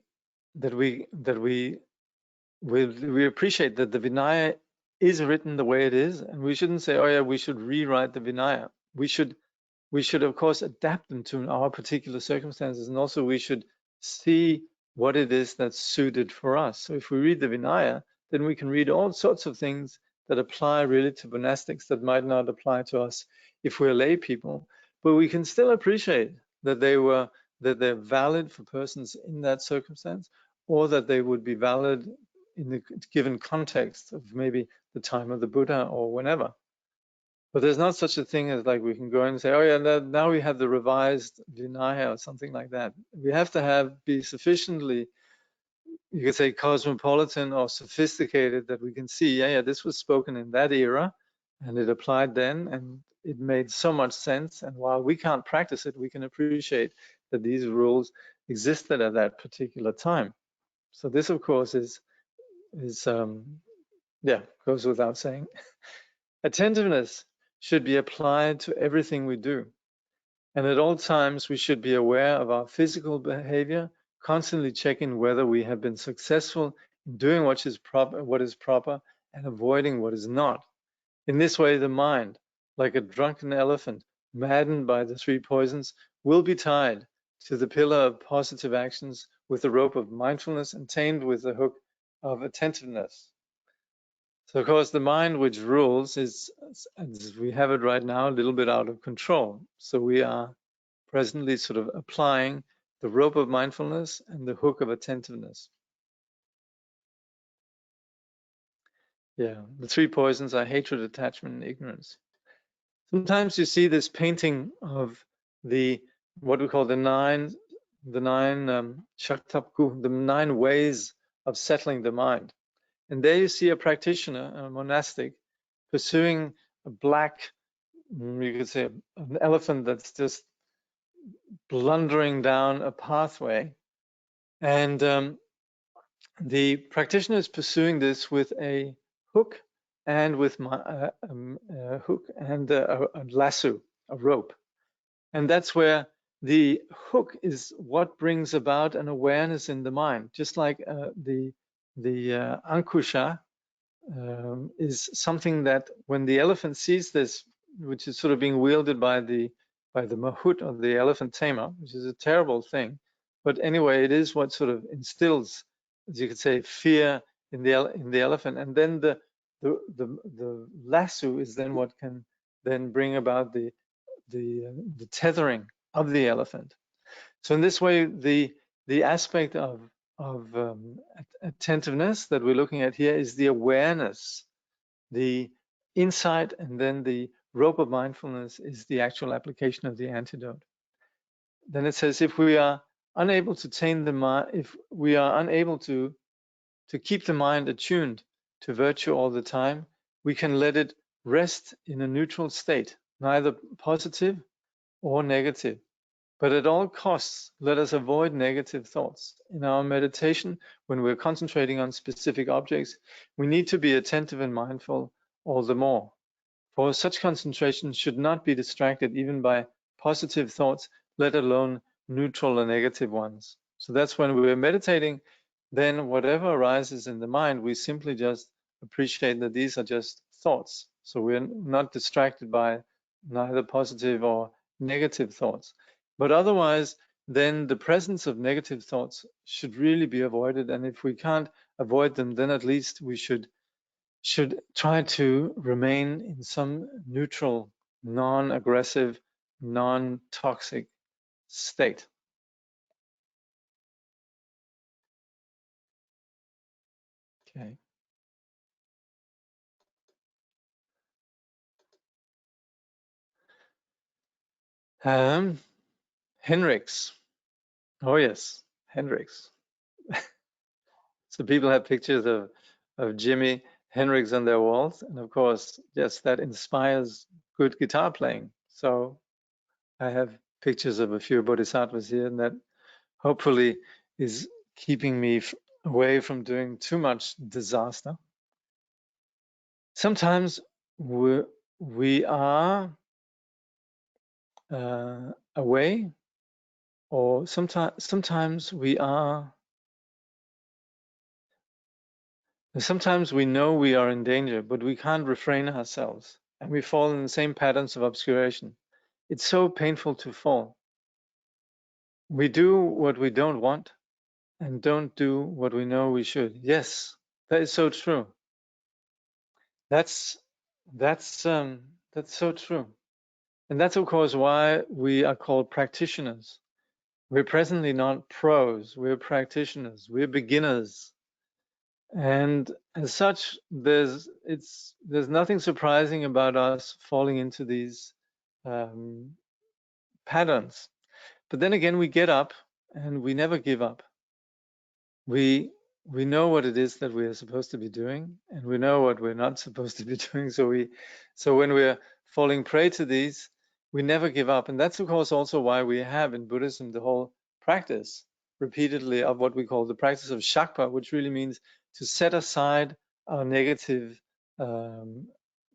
appreciate that the Vinaya is written the way it is, and we shouldn't say, oh yeah, we should rewrite the Vinaya. We should of course adapt them to our particular circumstances, and also we should see what it is that's suited for us. So if we read the Vinaya, then we can read all sorts of things that apply really to monastics that might not apply to us if we're lay people, but we can still appreciate that they're valid for persons in that circumstance, or that they would be valid in the given context of maybe the time of the Buddha or whenever. But there's not such a thing as like we can go and say, oh yeah, now we have the revised Vinaya or something like that. We have to be sufficiently, you could say, cosmopolitan or sophisticated that we can see, yeah, this was spoken in that era and it applied then and it made so much sense. And while we can't practice it, we can appreciate that these rules existed at that particular time. So this, of course, is goes without saying. Attentiveness should be applied to everything we do. And at all times, we should be aware of our physical behavior, constantly checking whether we have been successful in doing what is proper, and avoiding what is not. In this way, the mind, like a drunken elephant, maddened by the three poisons, will be tied to the pillar of positive actions with the rope of mindfulness and tamed with the hook of attentiveness. So, of course, the mind which rules is, as we have it right now, a little bit out of control. So we are presently sort of applying the rope of mindfulness and the hook of attentiveness. Yeah, the three poisons are hatred, attachment, and ignorance. Sometimes you see this painting of what we call the nine Shaktapku, the 9 ways of settling the mind. And there you see a practitioner, a monastic, pursuing a black, you could say, an elephant that's just blundering down a pathway. And the practitioner is pursuing this with a hook and with a lasso, a rope. And that's where the hook is what brings about an awareness in the mind, just like the ankusha is something that when the elephant sees this, which is sort of being wielded by the mahout or the elephant tamer, which is a terrible thing. But anyway, it is what sort of instills, as you could say, fear in the elephant. And then the lasso is then what can then bring about the tethering of the elephant. So in this way, the aspect of attentiveness that we're looking at here is the awareness, the insight, and then the rope of mindfulness is the actual application of the antidote. Then it says, if we are unable to tame the mind, if we are unable to keep the mind attuned to virtue all the time, we can let it rest in a neutral state, neither positive or negative. But at all costs, let us avoid negative thoughts. In our meditation, when we're concentrating on specific objects, we need to be attentive and mindful all the more. For such concentration should not be distracted even by positive thoughts, let alone neutral or negative ones. So that's when we're meditating, then whatever arises in the mind, we simply just appreciate that these are just thoughts. So we're not distracted by neither positive or negative thoughts. But otherwise, then the presence of negative thoughts should really be avoided. And if we can't avoid them, then at least we should try to remain in some neutral, non-aggressive, non-toxic state. Okay. Henrik's. Oh yes, Hendrix. So people have pictures of Jimi Hendrix on their walls, and of course, yes, that inspires good guitar playing. So I have pictures of a few bodhisattvas here, and that hopefully is keeping me away from doing too much disaster. Sometimes we are away, or sometimes we are. Sometimes we know we are in danger, but we can't refrain ourselves, and we fall in the same patterns of obscuration. It's so painful to fall. We do what we don't want and don't do what we know we should. Yes, that is so true. That's so true. And that's of course why we are called practitioners. We're presently not pros, we're practitioners, we're beginners. And as such, there's nothing surprising about us falling into these patterns. But then again, we get up and we never give up. We know what it is that we are supposed to be doing, and we know what we're not supposed to be doing. So when we're falling prey to these, we never give up. And that's of course also why we have in Buddhism the whole practice repeatedly of what we call the practice of Shakpa, which really means to set aside our negative, you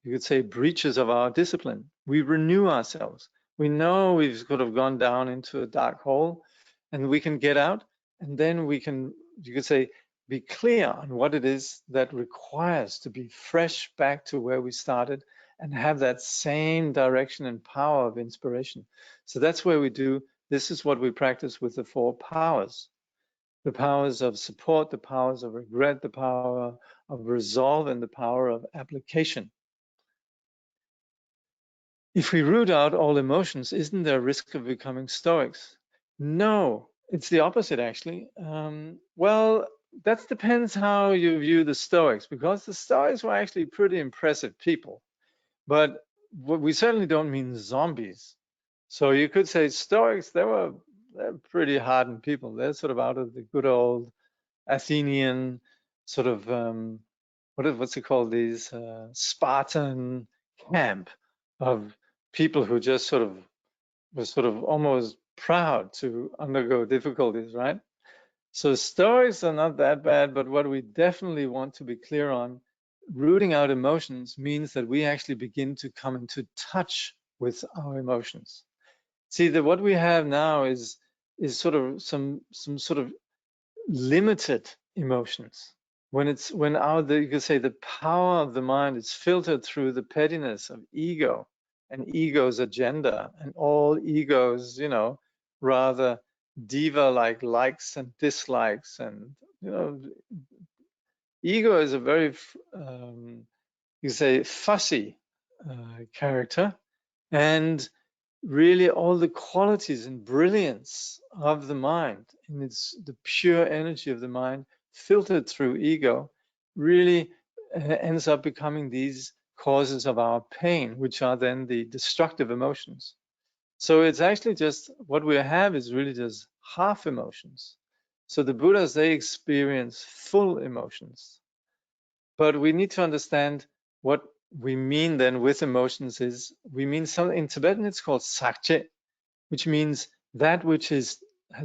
could say, breaches of our discipline. We renew ourselves. We know we've sort of gone down into a dark hole, and we can get out, and then we can, you could say, be clear on what it is that requires to be fresh back to where we started and have that same direction and power of inspiration. So that's where we do, this is what we practice with the 4 powers. The powers of support, the powers of regret, the power of resolve, and the power of application. If we root out all emotions, isn't there a risk of becoming Stoics? No, it's the opposite, actually. Well, that depends how you view the Stoics, because the Stoics were actually pretty impressive people. But we certainly don't mean zombies. So you could say Stoics, they're pretty hardened people. They're sort of out of the good old Athenian sort of, what's it called, these Spartan camp of people who just sort of were sort of almost proud to undergo difficulties, right? So Stoics are not that bad, but what we definitely want to be clear on, rooting out emotions means that we actually begin to come into touch with our emotions. See, that what we have now is sort of some sort of limited emotions. When you could say the power of the mind is filtered through the pettiness of ego and ego's agenda, and all egos, rather diva-like likes and dislikes, and ego is a very you say fussy character, and really all the qualities and brilliance of the mind, and it's the pure energy of the mind filtered through ego, really ends up becoming these causes of our pain, which are then the destructive emotions. So it's actually just what we have is really just half emotions. So the Buddhas, they experience full emotions. But we need to understand what we mean then with emotions is, we mean something in Tibetan, it's called sakche, which means that which has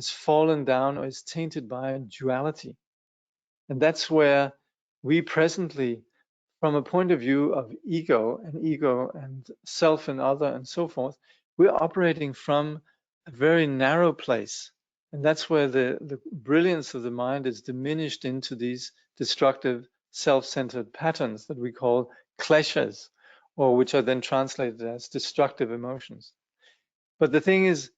fallen down or is tainted by duality. And that's where we presently, from a point of view of ego and self and other and so forth, we're operating from a very narrow place. And that's where the brilliance of the mind is diminished into these destructive, self-centered patterns that we call kleshas, or which are then translated as destructive emotions. But the thing is,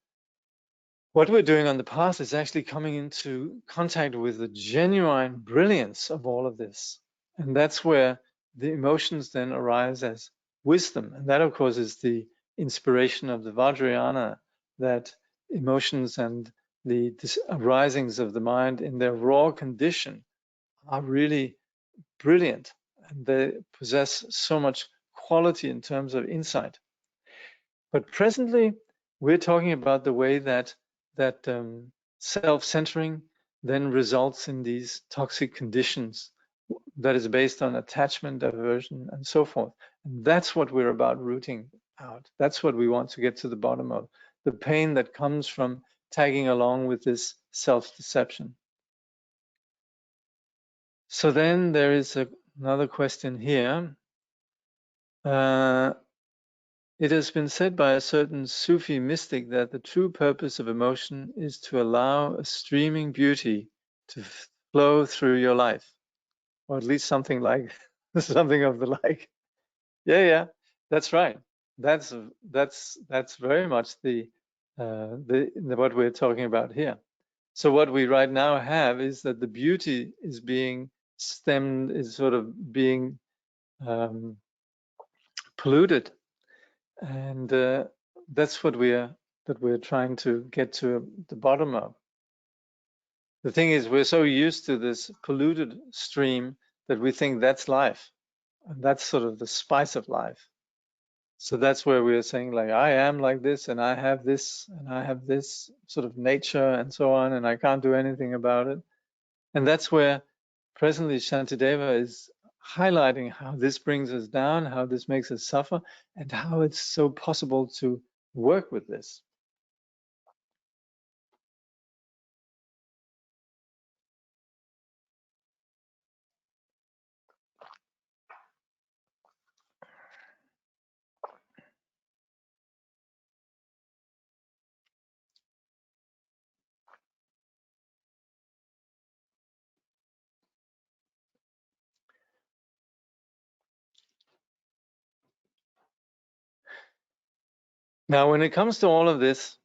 what we're doing on the path is actually coming into contact with the genuine brilliance of all of this. And that's where the emotions then arise as wisdom. And that, of course, is the inspiration of the Vajrayana, that emotions and the arisings of the mind in their raw condition are really brilliant. And they possess so much quality in terms of insight. But presently, we're talking about the way that self-centering then results in these toxic conditions that is based on attachment, aversion, and so forth. And that's what we're about rooting out. That's what we want to get to the bottom of, the pain that comes from tagging along with this self-deception. So then there is another question here. It has been said by a certain Sufi mystic that the true purpose of emotion is to allow a streaming beauty to flow through your life, or at least something like something of the like. Yeah, that's right. That's very much the what we're talking about here. So what we right now have is that the beauty is being stemmed, is sort of being polluted. And that's what we're trying to get to the bottom of. The thing is, we're so used to this polluted stream that we think that's life. And that's sort of the spice of life. So that's where we are saying, like, I am like this, and I have this, and I have this sort of nature, and so on, and I can't do anything about it. And that's where presently Shantideva is highlighting how this brings us down, how this makes us suffer, and how it's so possible to work with this. Now, when it comes to all of this,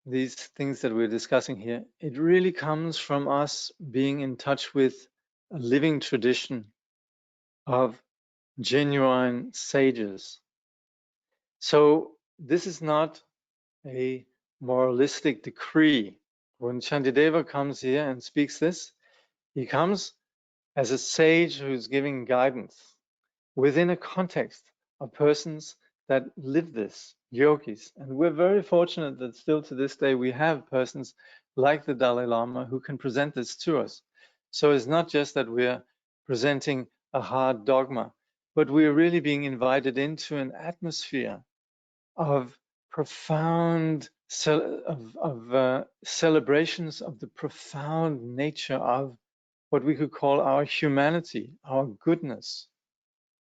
these things that we're discussing here, it really comes from us being in touch with a living tradition of genuine sages. So this is not a moralistic decree. When Shantideva comes here and speaks this, he comes as a sage who's giving guidance within a context of persons that live this, yogis. And we're very fortunate that still to this day we have persons like the Dalai Lama who can present this to us. So it's not just that we're presenting a hard dogma, but we're really being invited into an atmosphere of profound celebrations of the profound nature of what we could call our humanity, our goodness.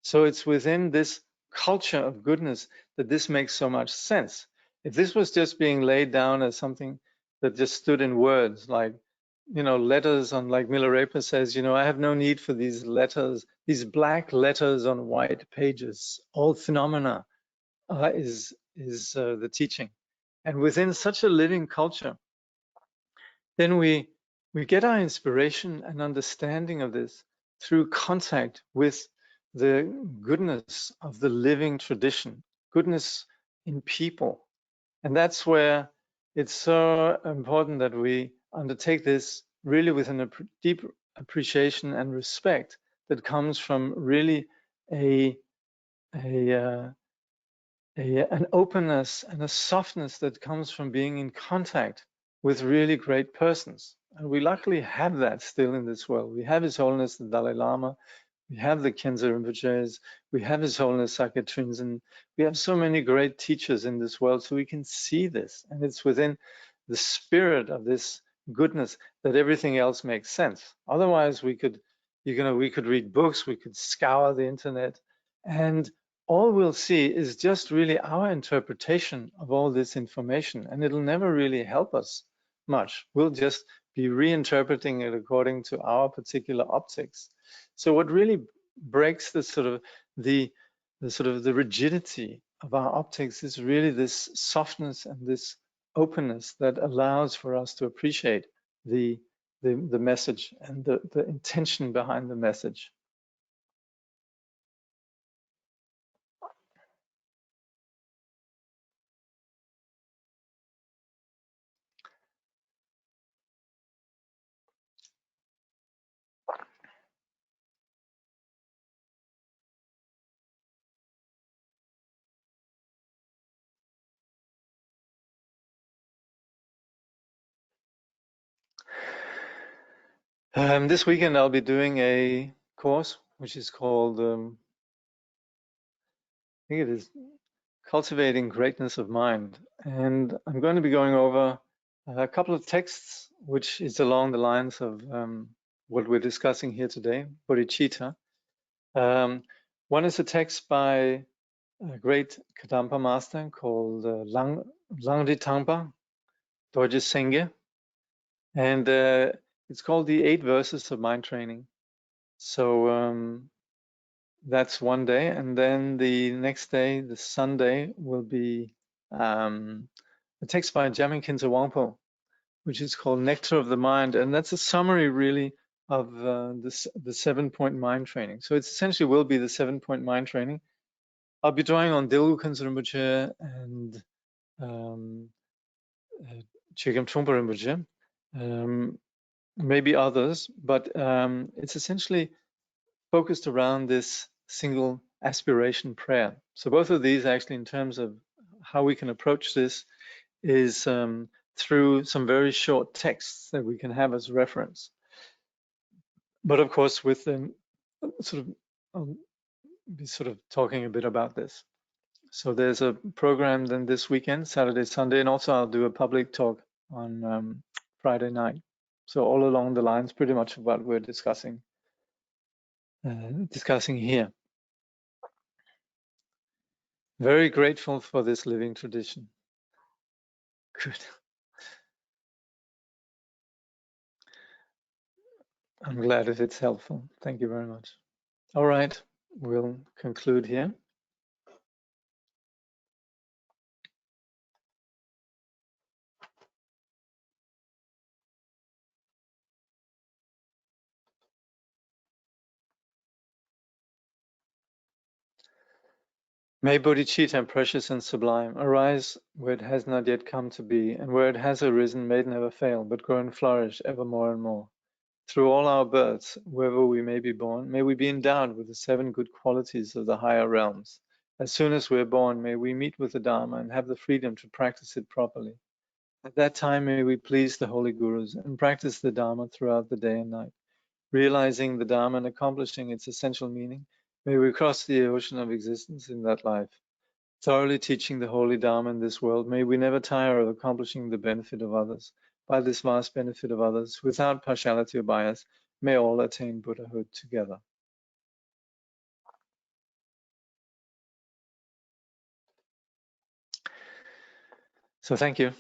So it's within this culture of goodness that this makes so much sense. If this was just being laid down as something that just stood in words, like, letters on, like Milarepa says, I have no need for these letters, these black letters on white pages. All phenomena is the teaching. And within such a living culture, then we get our inspiration and understanding of this through contact with the goodness of the living tradition, goodness in people. And that's where it's so important that we undertake this really with a deep appreciation and respect that comes from really an openness and a softness that comes from being in contact with really great persons. And we luckily have that still in this world. We have His Holiness the Dalai Lama, we have the Khyentse Rinpoches, we have His Holiness Sakya Trinzen. We have so many great teachers in this world, so we can see this. And it's within the spirit of this goodness that everything else makes sense. Otherwise, we could read books, we could scour the internet, and all we'll see is just really our interpretation of all this information, and it'll never really help us much. We'll just be reinterpreting it according to our particular optics. So what really breaks the rigidity of our optics is really this softness and this openness that allows for us to appreciate the message and the intention behind the message. This weekend I'll be doing a course which is called, I think it is Cultivating Greatness of Mind. And I'm going to be going over a couple of texts which is along the lines of what we're discussing here today, bodhicitta. One is a text by a great Kadampa master called Langri Tangpa Dorje Sengye. And it's called the 8 Verses of Mind Training. So that's one day, and then the next day, the Sunday, will be a text by Jamin Khyentse Wangpo, which is called Nectar of the Mind, and that's a summary really of the 7-point mind training. So it essentially will be the 7-point mind training. I'll be drawing on Dilgu Khyentse Rinpoche and Chögyam Trungpa Rinpoche, maybe others, but it's essentially focused around this single aspiration prayer. So both of these actually, in terms of how we can approach this, is through some very short texts that we can have as reference. But of course, with them, I'll be sort of talking a bit about this. So there's a program then this weekend, Saturday, Sunday, and also I'll do a public talk on Friday night. So all along the lines, pretty much of what we're discussing here. Very grateful for this living tradition. Good. I'm glad if it's helpful. Thank you very much. All right, we'll conclude here. May bodhicitta, precious and sublime, arise where it has not yet come to be, and where it has arisen may it never fail, but grow and flourish ever more and more. Through all our births, wherever we may be born, may we be endowed with the 7 good qualities of the higher realms. As soon as we're born, may we meet with the Dharma and have the freedom to practice it properly. At that time, may we please the holy gurus and practice the Dharma throughout the day and night. Realizing the Dharma and accomplishing its essential meaning, may we cross the ocean of existence in that life. Thoroughly teaching the holy Dharma in this world, may we never tire of accomplishing the benefit of others. By this vast benefit of others, without partiality or bias, may all attain Buddhahood together. So thank you.